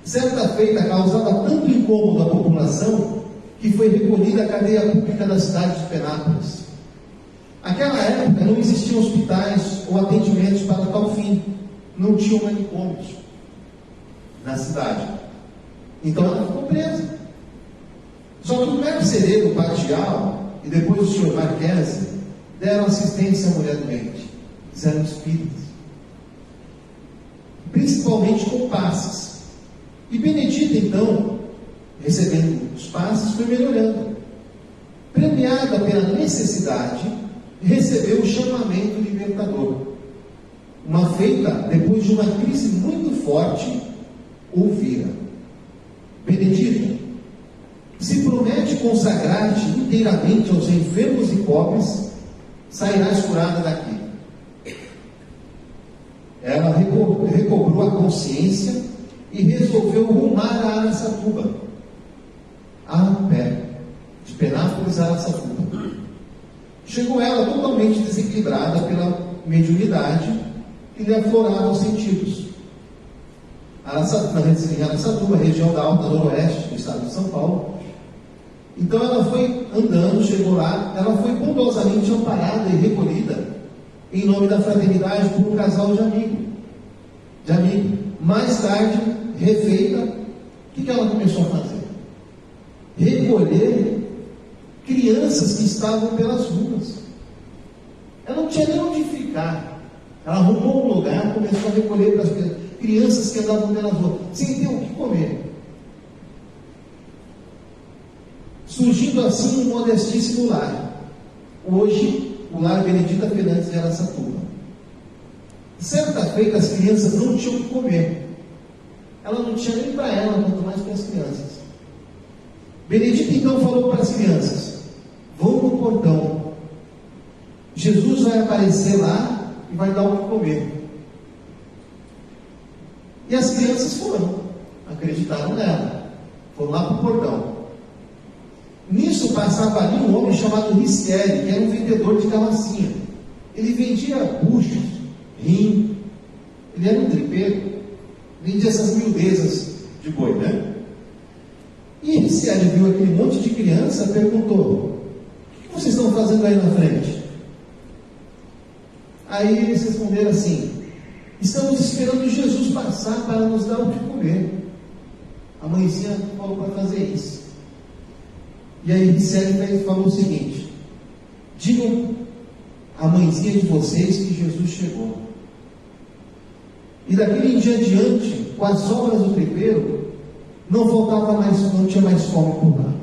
Certa feita, causava tanto incômodo à população que foi recolhida à cadeia pública da cidade de Penápolis. Naquela época não existiam hospitais ou atendimentos para tal fim. Não tinham manicômios na cidade. Então ela ficou presa. Só que o carcereiro Patial e depois o senhor Marquese deram assistência à mulher doente. Fizeram espíritas. Principalmente com passes. E Benedita, então, recebendo os passes, foi melhorando. Premiada pela necessidade, recebeu o chamamento libertador. Uma feita, depois de uma crise muito forte, ouvira: Benedita, se promete consagrar-te inteiramente aos enfermos e pobres, sairás curada daqui. Ela recobrou a consciência e resolveu rumar a Araçatuba, a pé, de Penápolis a Araçatuba. Chegou ela totalmente desequilibrada pela mediunidade que lhe aflorava os sentidos. Em Araçatuba, região da Alta Noroeste do estado de São Paulo. Então ela foi andando, chegou lá, ela foi bondosamente amparada e recolhida em nome da fraternidade por um casal de amigo. Mais tarde, refeita, o que ela começou a fazer? Recolher crianças que estavam pelas ruas. Ela não tinha nem onde ficar. Ela arrumou um lugar, começou a recolher para as crianças que andavam pelas ruas, sem ter o que comer. Surgindo assim um modestíssimo lar. Hoje, o lar Benedita Fernandes de Araçatuba. Certa feita, as crianças não tinham o que comer. Ela não tinha nem para ela, quanto mais para as crianças. Benedita então falou para as crianças: vão no portão. Jesus vai aparecer lá e vai dar o que comer. E as crianças foram, acreditaram nela, foram lá para o portão. Nisso passava ali um homem chamado Ricieri, que era um vendedor de calacinha. Ele vendia buchos, rim, ele era um tripeiro, vendia essas miudezas de boi, né? E Ricieri viu aquele monte de criança e perguntou: o que vocês estão fazendo aí na frente? Aí eles responderam assim: estamos esperando Jesus passar para nos dar o que comer. A mãezinha falou para fazer isso. E aí Ricieri falou o seguinte: digam à mãezinha de vocês que Jesus chegou. E daquele dia adiante, com as obras do tripeiro, não tinha mais fome por lá.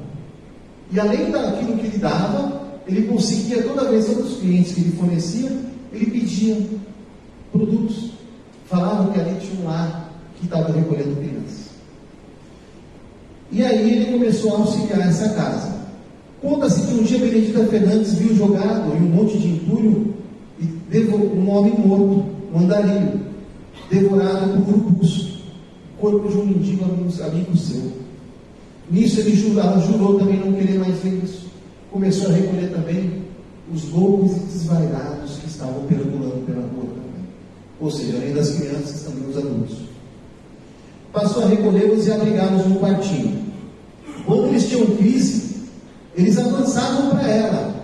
E além daquilo que ele dava, ele conseguia, toda vez, todos os clientes que ele fornecia, ele pedia produtos. Falava que ali tinha um lar que estava recolhendo crianças. E aí ele começou a auxiliar essa casa. Conta-se que um dia Benedita Fernandes viu jogado em um monte de entulho um homem morto, um andarilho, devorado por urubus, corpo de um mendigo amigo seu. Nisso ela jurou também não querer mais ver isso. Começou a recolher também os loucos e desvairados que estavam perambulando pela rua também. Ou seja, além das crianças, também os adultos. Passou a recolhê-los e abrigá-los num quartinho. Quando eles tinham crise, eles avançavam para ela.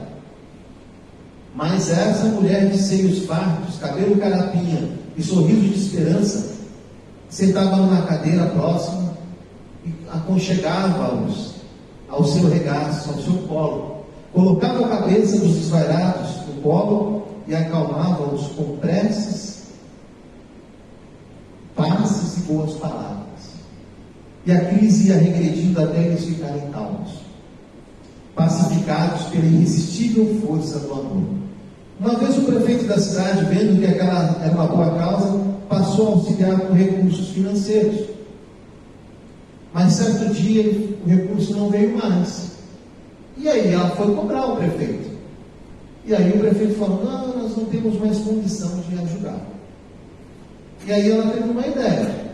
Mas essa mulher de seios fartos, cabelo carapinha e sorriso de esperança, sentava numa cadeira próxima e aconchegava-os ao seu regaço, ao seu colo. Colocava a cabeça dos desvairados no colo e acalmava-os com preces, passes e boas palavras. E a crise ia regredindo até eles ficarem calmos, pacificados pela irresistível força do amor. Uma vez o prefeito da cidade, vendo que aquela era uma boa causa, passou a auxiliar com recursos financeiros. Mas certo dia o recurso não veio mais. E aí ela foi cobrar o prefeito. E aí o prefeito falou: não, nós não temos mais condição de ajudar. E aí ela teve uma ideia.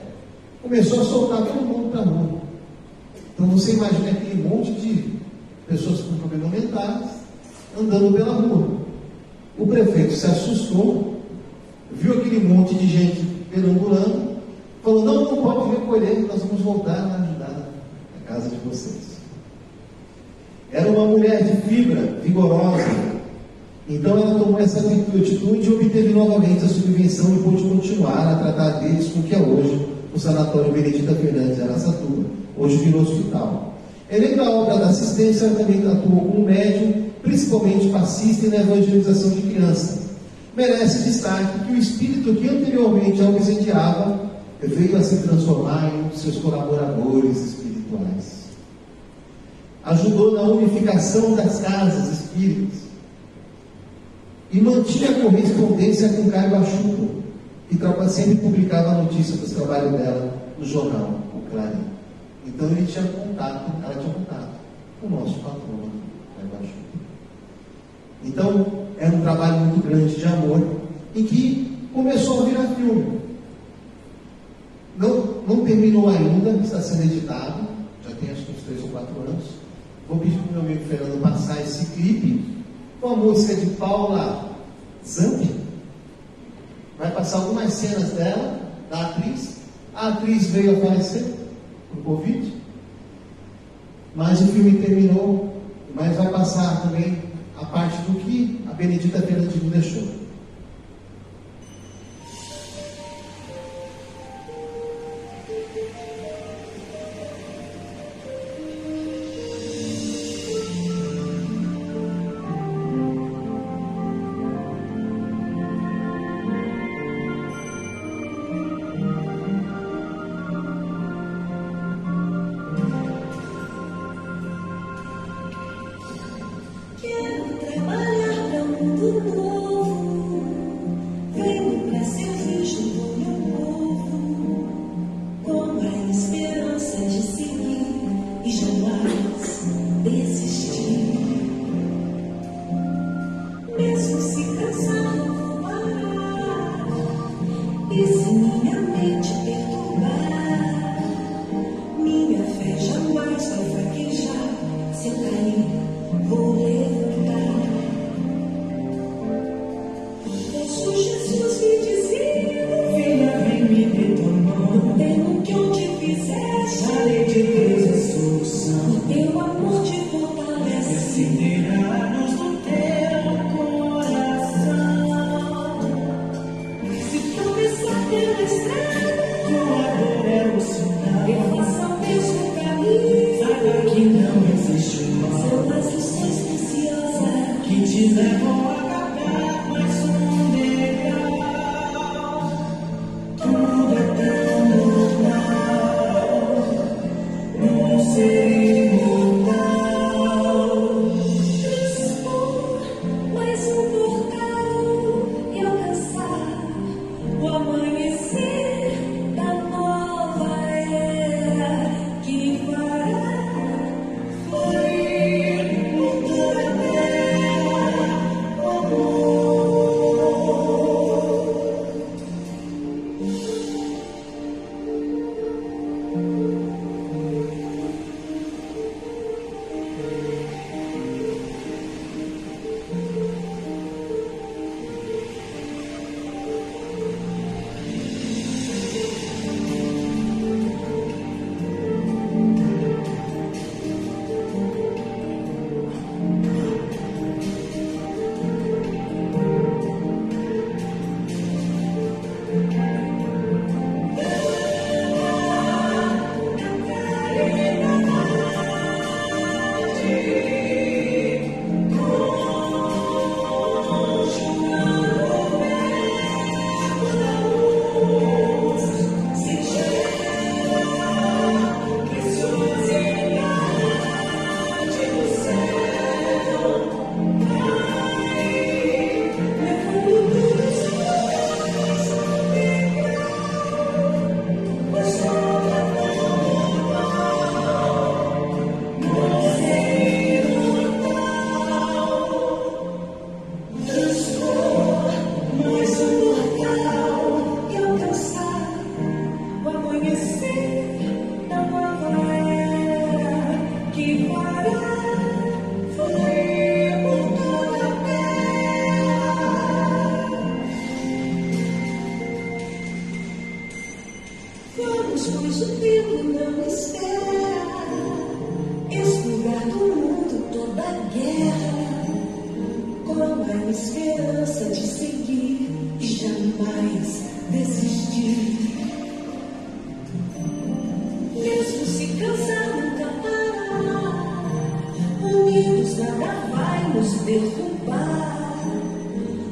Começou a soltar todo mundo para a rua. Então você imagina aquele monte de pessoas com problemas mentais andando pela rua. O prefeito se assustou, viu aquele monte de gente perambulando, falou: não pode recolher, nós vamos voltar a ajudar a casa de vocês. Era uma mulher de fibra, vigorosa. Então ela tomou essa atitude e obteve novamente a subvenção e pôde continuar a tratar deles com o que é hoje o Sanatório Benedita Fernandes de Araçatuba. Hoje virou hospital. Além da obra da assistência, ela também atuou como médium, principalmente passista e na evangelização de crianças. Merece destaque que o espírito que anteriormente a obsediava veio a se transformar em um de seus colaboradores espirituais. Ajudou na unificação das casas espíritas e mantinha correspondência com Caio Achuca, que sempre publicava a notícia dos trabalhos dela no jornal, o Clarim. Então ela tinha contato com o nosso patrono, Caio Achuca. Então era um trabalho muito grande de amor, em que começou a virar filme. Não terminou ainda, está sendo editado, já tem acho que uns 3 ou 4 anos. Vou pedir para o meu amigo Fernando passar esse clipe com a música de Paula Zampi. Vai passar algumas cenas dela, da atriz. A atriz veio a falecer por Covid, mas o filme terminou, mas vai passar também a parte do que a Benedita Fernandes nos deixou. Sei descansar nunca parar. Unidos nada vai nos derrubar.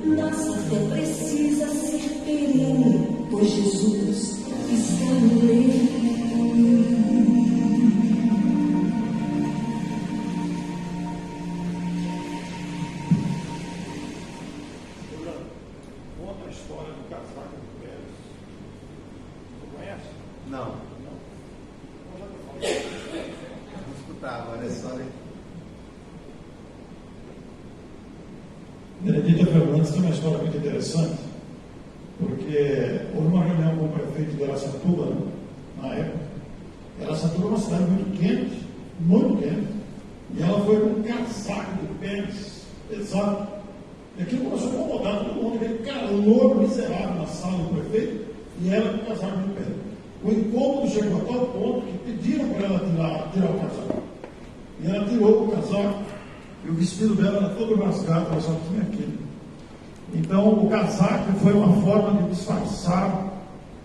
Nossa fé precisa ser perene, pois Jesus está no meio. Benedita Fernandes tem uma história muito interessante, porque houve uma reunião com o prefeito de Araçatuba, na época. Araçatuba é uma cidade muito quente, e ela foi com um casaco de pênis pesado. E aquilo começou a incomodar todo mundo, aquele calor miserável na sala do prefeito, e ela com o casaco de pênis. O incômodo chegou a tal ponto que pediram para ela tirar o casaco. E ela tirou o casaco, e o vestido dela era todo rasgado, ela só tinha aquilo. Então, o casaco foi uma forma de disfarçar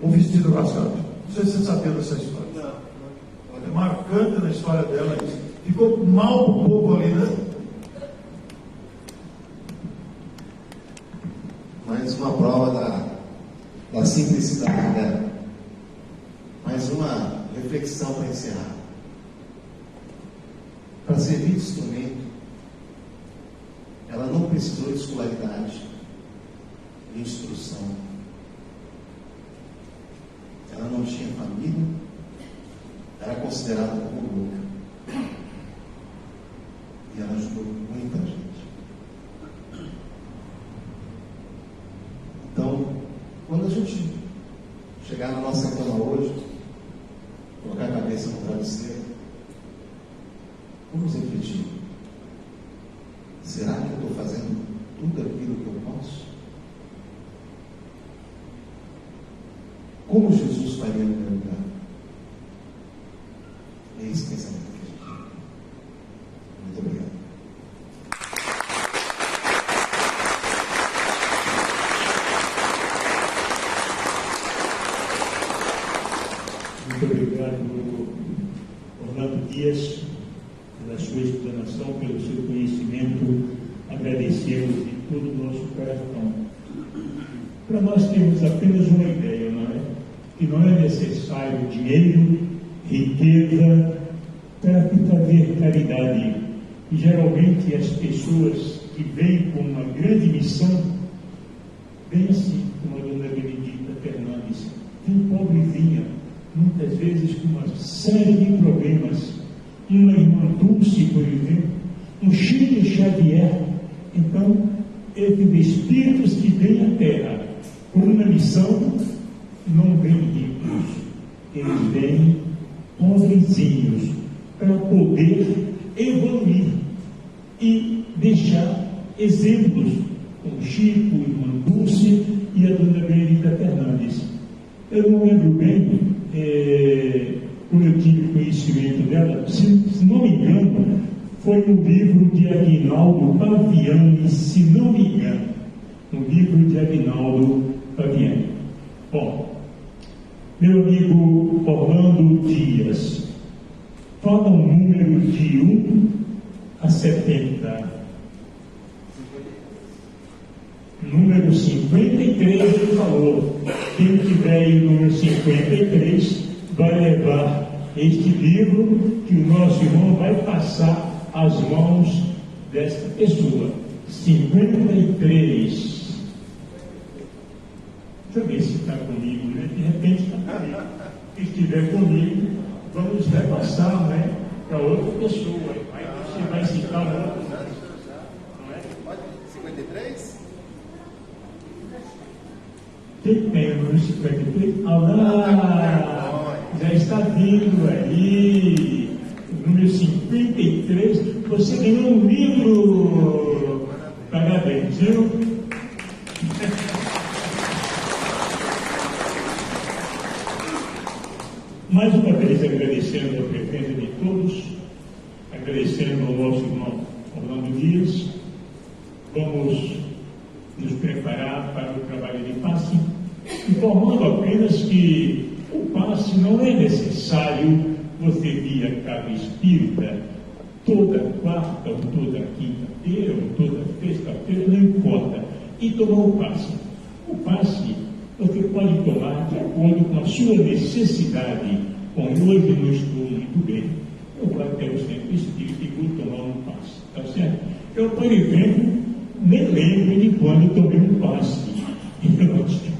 o vestido rasgado. Não sei se você sabia dessa história. Não. É marcante na história dela isso. Ficou mal para o povo ali, né? Mais uma prova da simplicidade dela. Mais uma reflexão para encerrar. Para servir de instrumento, ela não precisou de escolaridade, de instrução. Ela não tinha família, era considerada como louca. E ela ajudou muita gente. Então, quando a gente chegar na nossa cama hoje, colocar a cabeça no travesseiro, vamos refletir. Será que eu estou fazendo tudo aquilo que eu posso? Como Jesus faria no meu lugar? É esse pensamento que a gente tem. Muito obrigado. Muito obrigado, Orlando Dias, pela sua explanação, pelo seu conhecimento. Agradecemos de todo o nosso coração. Para nós temos apenas uma ideia, não é? Que não é necessário dinheiro, riqueza para fazer caridade. E geralmente as pessoas que vêm com uma grande missão, vêm assim, como a dona Benedita Fernandes, vem pobrezinha, muitas vezes com uma série de problemas. Uma irmã Dulce, por exemplo, um Chico Xavier. Então, esses espíritos que vêm à Terra com uma missão, não vêm ricos, eles vêm pobrezinhos, para poder evoluir e deixar exemplos, como Chico, irmã Dulce e a dona Benedita Fernandes. Eu não lembro bem, quando eu tive conhecimento dela, se não me engano, foi no livro de Aguinaldo Paviani, se não me engano, no livro de Aguinaldo Paviani. Bom, meu amigo Orlando Dias, fala um número de 1 a 70. Número 53 ele falou. Quem tiver aí o número 53 vai levar este livro que o nosso irmão vai passar às mãos desta pessoa. 53. Deixa eu ver se está comigo, né? De repente está comigo. Se estiver comigo, vamos repassar, né? Para outra pessoa. Aí você vai citar outro. Não é? 53? Quem tem o número 53? Ah, já está vindo aí. O número 53. Você ganhou um livro. Parabéns, viu? Mais uma vez agradecendo a presença de todos, agradecendo ao nosso irmão Orlando Dias. Vamos nos preparar para o trabalho de passe, informando apenas que o passe não é necessário você vir ir à casa espírita toda quarta ou toda quinta-feira ou toda sexta-feira, não importa, e tomar o passe. O passe você pode tomar de acordo com a sua necessidade. Bom, hoje não estou muito bem, eu vou até o centro espírita e vou tomar um passe, tá certo? Eu, por exemplo, nem lembro de quando tomei um passe.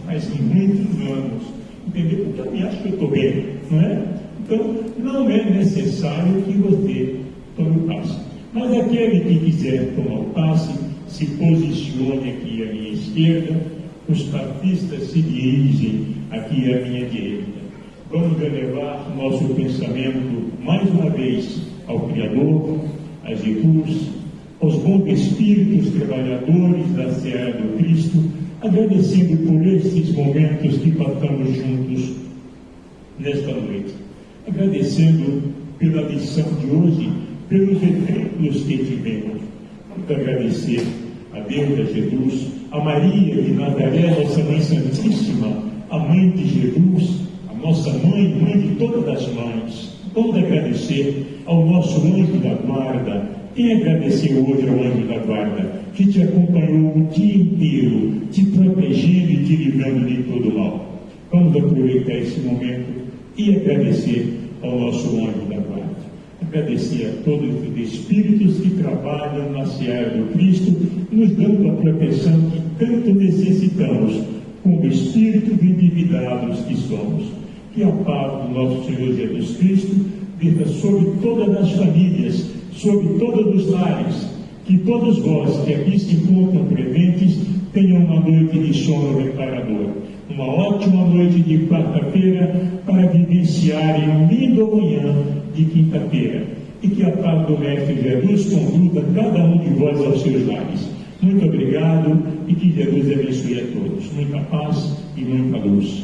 Faz muitos anos, entendeu? Porque eu me acho que eu estou bem, não é? Então, não é necessário que você tome o passe. Mas aquele que quiser tomar o passe, se posicione aqui à minha esquerda, os pastistas se dirigem aqui à minha direita. Vamos elevar nosso pensamento mais uma vez ao Criador, a Jesus, aos bons espíritos trabalhadores da Seara do Cristo, agradecendo por esses momentos que passamos juntos nesta noite, agradecendo pela lição de hoje, pelos exemplos que tivemos. Vamos agradecer a Deus, a Jesus, a Maria de Nazaré, nossa Mãe Santíssima, a Mãe de Jesus, a nossa Mãe, Mãe de todas as mães. Vamos agradecer ao nosso anjo da guarda. Quem agradeceu hoje ao anjo da guarda, que te acompanhou o dia inteiro, te protegendo e te livrando de todo mal? Vamos aproveitar esse momento e agradecer ao nosso anjo da guarda. Agradecer a todos os espíritos que trabalham na Seara do Cristo, nos dando a proteção que tanto necessitamos, como espíritos endividados que somos. Que a paz do nosso Senhor Jesus Cristo desça sobre todas as famílias, sobre todos os lares, que todos vós que aqui se encontram presentes tenham uma noite de sono reparador, uma ótima noite de quarta-feira para vivenciarem um lindo amanhã de quinta-feira, e que a paz do Mestre Jesus conduza cada um de vós aos seus lares. Muito obrigado e que Jesus abençoe a todos. Muita paz e muita luz.